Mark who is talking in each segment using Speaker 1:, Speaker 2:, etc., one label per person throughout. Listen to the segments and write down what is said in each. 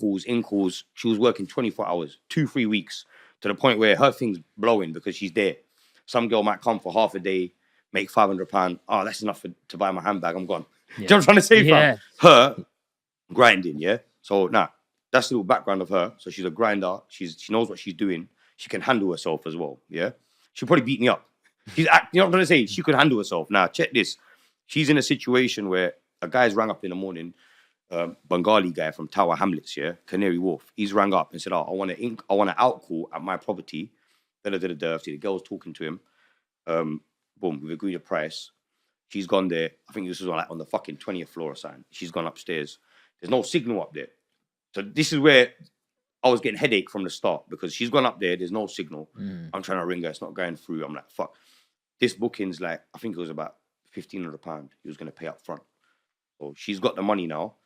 Speaker 1: calls, in calls. She was working 24 hours, 2-3 weeks, to the point where her thing's blowing because she's there. Some girl might come for half a day, make £500. Oh, that's enough to buy my handbag. I'm gone.
Speaker 2: Yeah.
Speaker 1: Do you know what I'm trying to say,
Speaker 2: Yeah.
Speaker 1: fam? Her grinding, yeah? So, that's the little background of her. So she's a grinder. She knows what she's doing. She can handle herself as well, yeah? She'll probably beat me up. You know what I'm trying to say? She could handle herself. Now, check this. She's in a situation where a guy's rang up in the morning, Bengali guy from Tower Hamlets, yeah, Canary Wharf. He's rang up and said, I want an out call at my property. See, the girl's talking to him. Boom, we've agreed a price. She's gone there. I think this was on the fucking 20th floor or something. She's gone upstairs. There's no signal up there. So this is where I was getting headache from the start, because she's gone up there. There's no signal. I'm trying to ring her. It's not going through. I'm like, fuck. This booking's like, I think it was about £1,500 he was going to pay up front. So she's got the money now.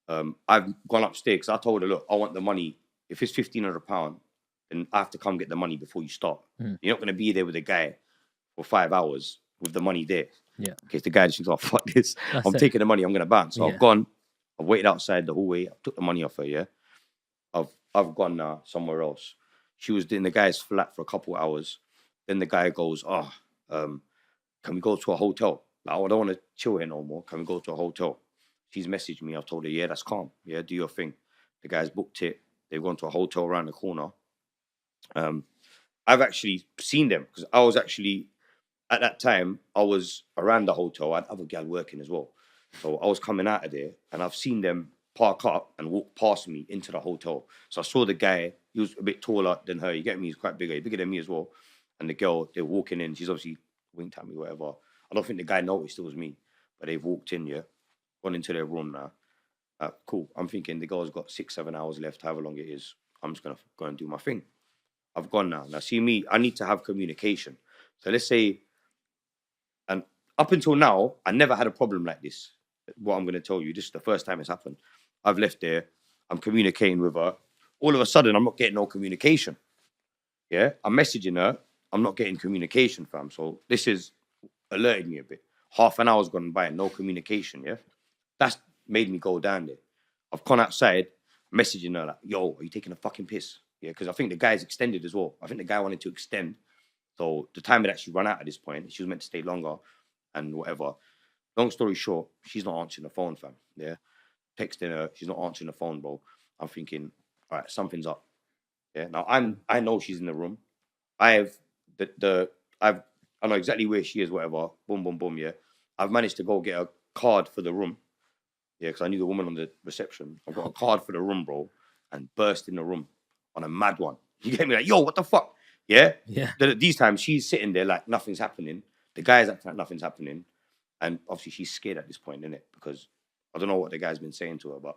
Speaker 1: I've gone upstairs because I told her, look, I want the money. If it's £1,500, then I have to come get the money before you start. You're not going to be there with a guy for 5 hours with the money there.
Speaker 2: Yeah.
Speaker 1: In case the guy just thinks, oh, fuck this.
Speaker 2: That's
Speaker 1: I'm
Speaker 2: it.
Speaker 1: taking the money. I'm going to bounce. So I've gone. I've waited outside the hallway. I took the money off her, yeah. I've gone now somewhere else. She was in the guy's flat for a couple of hours. Then the guy goes, can we go to a hotel? Like, I don't want to chill here no more. Can we go to a hotel? She's messaged me. I've told her, yeah, that's calm. Yeah, do your thing. The guy's booked it. They've gone to a hotel around the corner. I've actually seen them because I was actually, at that time, I was around the hotel. I had other gal working as well. So I was coming out of there and I've seen them park up and walk past me into the hotel. So I saw the guy. He was a bit taller than her. You get me? He's quite bigger. He's bigger than me as well. And the girl, they're walking in. She's obviously winked at me, whatever. I don't think the guy noticed it was me. But they've walked in, yeah. Gone into their room now. Cool. I'm thinking the girl's got 6-7 hours left, however long it is. I'm just going to go and do my thing. I've gone now. Now, see me, I need to have communication. So let's say, and up until now, I never had a problem like this. What I'm going to tell you, this is the first time it's happened. I've left there. I'm communicating with her. All of a sudden, I'm not getting no communication. Yeah? I'm messaging her. I'm not getting communication, fam. So this is alerted me a bit. Half an hour's gone by and no communication, yeah? That's made me go down there. I've gone outside, messaging her like, yo, are you taking a fucking piss? Yeah, because I think the guy's extended as well. I think the guy wanted to extend. So the time had actually run out at this point. She was meant to stay longer and whatever. Long story short, she's not answering the phone, fam. Yeah. Texting her, she's not answering the phone, bro. I'm thinking, all right, something's up. Yeah. Now I know she's in the room. I know exactly where she is, whatever. Boom, boom, boom, yeah. I've managed to go get a card for the room. Yeah, because I knew the woman on the reception. I've got a card for the room, bro, and burst in the room on a mad one. You get me? Like, yo, what the fuck? Yeah?
Speaker 2: Yeah.
Speaker 1: These times, she's sitting there like nothing's happening. The guy's acting like nothing's happening. And obviously, she's scared at this point, innit? Because I don't know what the guy's been saying to her, but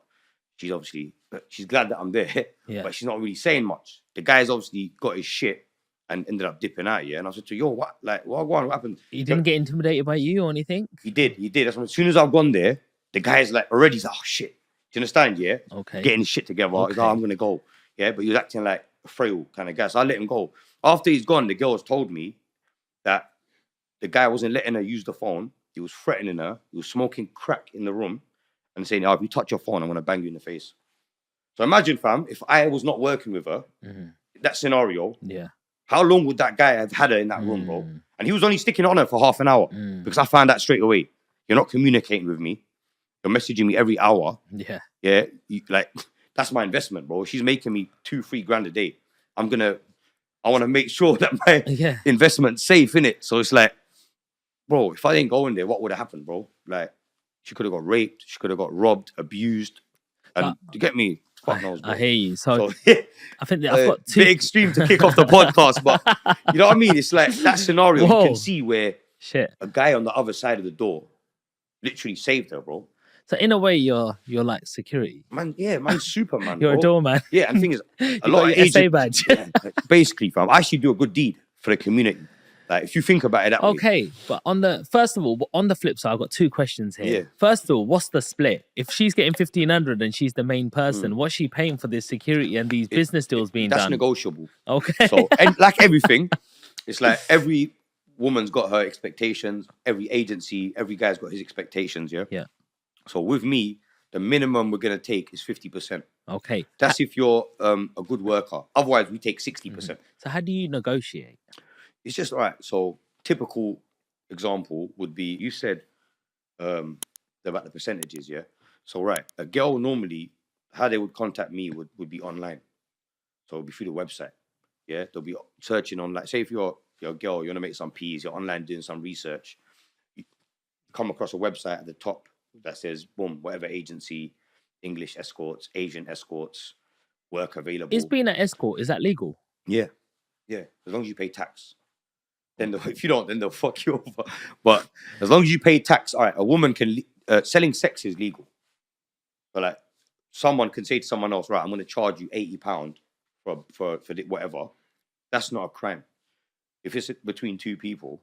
Speaker 1: she's glad that I'm there, but she's not really saying much. The guy's obviously got his shit and ended up dipping out, yeah? And I said to her, yo, what? Like, what happened?
Speaker 2: He didn't get intimidated by you or anything?
Speaker 1: He did. That's when, as soon as I've gone there, the guy's like, already, he's like, oh, shit. Do you understand, yeah?
Speaker 2: Okay.
Speaker 1: Getting his shit together.
Speaker 2: Okay.
Speaker 1: He's like, I'm going to go. Yeah, but he was acting like a frail kind of guy. So I let him go. After he's gone, the girl has told me that the guy wasn't letting her use the phone. He was threatening her. He was smoking crack in the room and saying, if you touch your phone, I'm going to bang you in the face. So imagine, fam, if I was not working with her, that scenario, how long would that guy have had her in that room, bro? And he was only sticking on her for half an hour because I found out straight away. You're not communicating with me. You're messaging me every hour.
Speaker 2: Yeah.
Speaker 1: Yeah. That's my investment, bro. She's making me 2-3 grand a day. I want to make sure that my investment's safe, innit? So it's like, bro, if I didn't go in there, what would have happened, bro? Like, she could have got raped. She could have got robbed, abused. And you get me? Fuck knows, bro.
Speaker 2: I hear you. So I think that I've got
Speaker 1: bit extreme to kick off the podcast, but you know what I mean? It's like that scenario you can see where a guy on the other side of the door literally saved her, bro.
Speaker 2: So in a way, you're like security.
Speaker 1: Man, yeah, man's Superman.
Speaker 2: You're
Speaker 1: bro.
Speaker 2: A doorman.
Speaker 1: Yeah, and the thing is, a lot of agents,
Speaker 2: SA badge.
Speaker 1: basically, fam, I actually do a good deed for the community. Like, if you think about it that way.
Speaker 2: Okay, but on the flip side, I've got 2 questions here.
Speaker 1: Yeah.
Speaker 2: First of all, what's the split? If she's getting 1,500 and she's the main person, what's she paying for this security and these business deals being done?
Speaker 1: That's negotiable.
Speaker 2: Okay.
Speaker 1: So, and like everything, it's like every woman's got her expectations. Every agency, every guy's got his expectations. Yeah.
Speaker 2: Yeah.
Speaker 1: So with me, the minimum we're gonna take is 50%.
Speaker 2: Okay.
Speaker 1: That's if you're a good worker. Otherwise, we take 60%.
Speaker 2: So how do you negotiate?
Speaker 1: It's just all right. So typical example would be you said about the percentages, yeah. So right, a girl normally how they would contact me would be online. So it'd be through the website. Yeah, they'll be searching on like say if you're a girl, you want to make some peas, you're online doing some research, you come across a website at the top that says boom, whatever agency, English escorts, Asian escorts, work available.
Speaker 2: Is being an escort, is that legal?
Speaker 1: Yeah, yeah. As long as you pay tax. Then if you don't, then they'll fuck you over. But as long as you pay tax, all right, a woman can selling sex is legal. But like someone can say to someone else, right, I'm going to charge you £80 for whatever. That's not a crime. If it's between two people,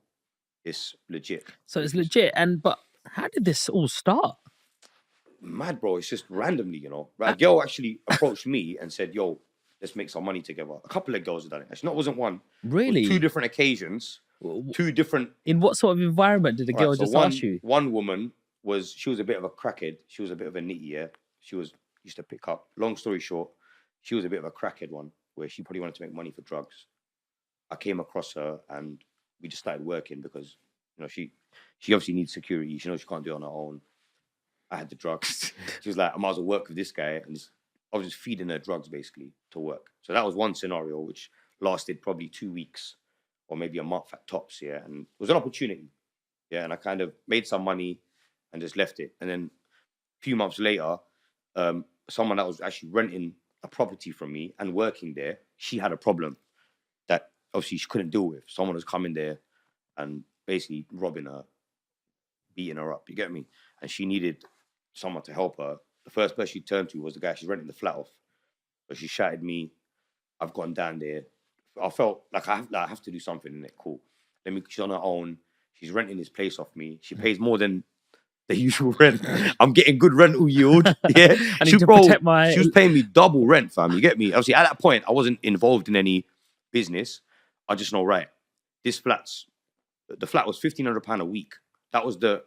Speaker 1: it's legit.
Speaker 2: So it's legit. But how did this all start?
Speaker 1: Mad, bro. It's just randomly, you know. Right? A girl actually approached me and said, yo, let's make some money together. A couple of girls have done it. Actually, it wasn't one.
Speaker 2: Really?
Speaker 1: Two different occasions. Two different.
Speaker 2: In what sort of environment did the girl just ask you?
Speaker 1: One woman she was a bit of a crackhead. She was a bit of a nitty, yeah. She used to pick up. Long story short, she was a bit of a crackhead one where she probably wanted to make money for drugs. I came across her and we just started working because, you know, she obviously needs security. She knows she can't do it on her own. I had the drugs. She was like, I might as well work with this guy. And I was just feeding her drugs basically to work. So that was one scenario which lasted probably 2 weeks or maybe a month at tops, yeah. And it was an opportunity, yeah. And I kind of made some money and just left it. And then a few months later, someone that was actually renting a property from me and working there, she had a problem that obviously she couldn't deal with. Someone was coming there and basically robbing her, beating her up, you get me? And she needed someone to help her. The first person she turned to was the guy she's renting the flat off. But she shouted me, I've gone down there. I felt like I have to do something in it. Cool. She's on her own. She's renting this place off me. She pays more than the usual rent. I'm getting good rental yield. Yeah.
Speaker 2: I need to protect
Speaker 1: She was paying me double rent, fam. You get me? Obviously, at that point, I wasn't involved in any business. I just know, right, the flat was £1,500 a week. That was the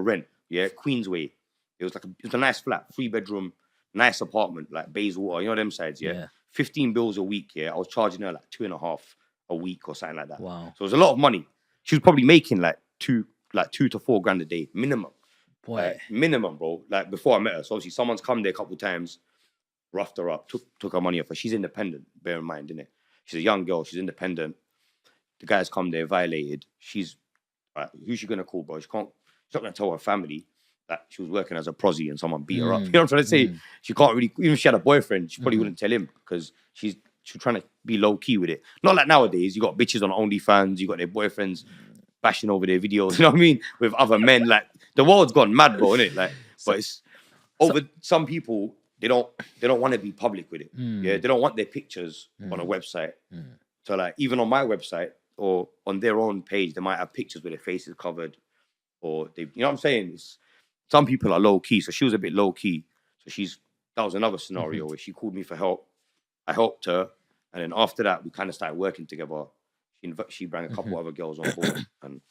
Speaker 1: rent. Yeah, Queensway. It was a nice flat, 3-bedroom, nice apartment, like Bayswater, you know them sides, yeah? 15 bills a week, yeah? I was charging her like 2.5 a week or something like that.
Speaker 2: Wow.
Speaker 1: So it was a lot of money. She was probably making like two to 4 grand a day, minimum.
Speaker 2: Boy.
Speaker 1: Minimum, bro. Like before I met her. So obviously someone's come there a couple of times, roughed her up, took her money off her. She's independent, bear in mind, innit? She's a young girl, she's independent. The guy's come there, violated. She's, who's she going to call, bro? She's not going to tell her family that she was working as a prosy and someone beat her up. You know what I'm trying to say? She can't really, even if she had a boyfriend, she probably wouldn't tell him because she's trying to be low key with it. Not like nowadays, you got bitches on OnlyFans, you got their boyfriends bashing over their videos, you know what I mean? With other men. Like, the world's gone mad, bro, innit? Like, but it's over some people, they don't want to be public with it. Yeah, they don't want their pictures on a website. So like, even on my website or on their own page, they might have pictures with their faces covered or they, you know what I'm saying? Some people are low key, so she was a bit low key. So that was another scenario where she called me for help. I helped her, and then after that, we kind of started working together. She brought a couple other girls on board. And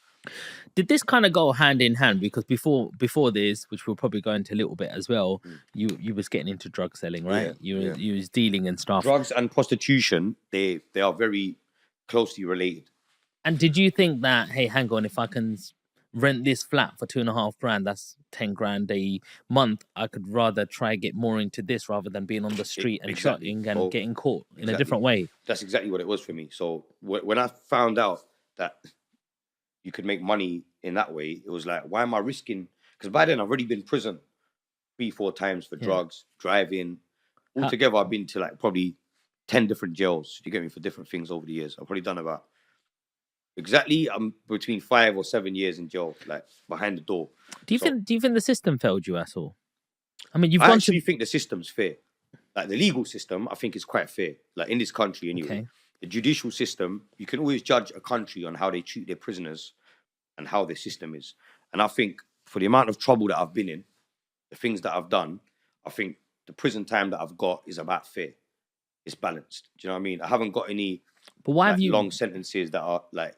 Speaker 2: did this kind of go hand in hand? Because before this, which we'll probably go into a little bit as well, you was getting into drug selling, right? You was dealing and stuff.
Speaker 1: Drugs and prostitution, they are very closely related.
Speaker 2: And did you think that, hey, hang on, if I can rent this flat for 2.5 grand, that's 10 grand a month, I could rather try get more into this rather than being on the street and shotting and getting caught in a different way. That's
Speaker 1: exactly what it was for me. So when I found out that you could make money in that way, it was like, why am I risking? Because by then I've already been in prison 3-4 times for drugs, driving. Altogether, I've been to like probably 10 different jails. You get me, for different things over the years. I've probably done about I'm between 5 or 7 years in jail, like behind the door.
Speaker 2: Do you think the system failed you at all? I mean,
Speaker 1: I actually think the system's fair. Like the legal system, I think is quite fair. Like in this country, anyway. Okay. The judicial system, you can always judge a country on how they treat their prisoners and how their system is. And I think for the amount of trouble that I've been in, the things that I've done, I think the prison time that I've got is about fair. It's balanced. Do you know what I mean? I haven't got any long sentences that are like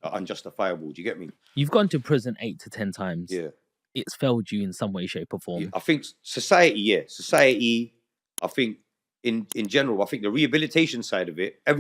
Speaker 1: unjustifiable. Do you get me?
Speaker 2: You've gone to prison 8 to 10 times.
Speaker 1: Yeah.
Speaker 2: it's failed you in some way, shape, or form?
Speaker 1: I think society, I think in general, I think the rehabilitation side of it,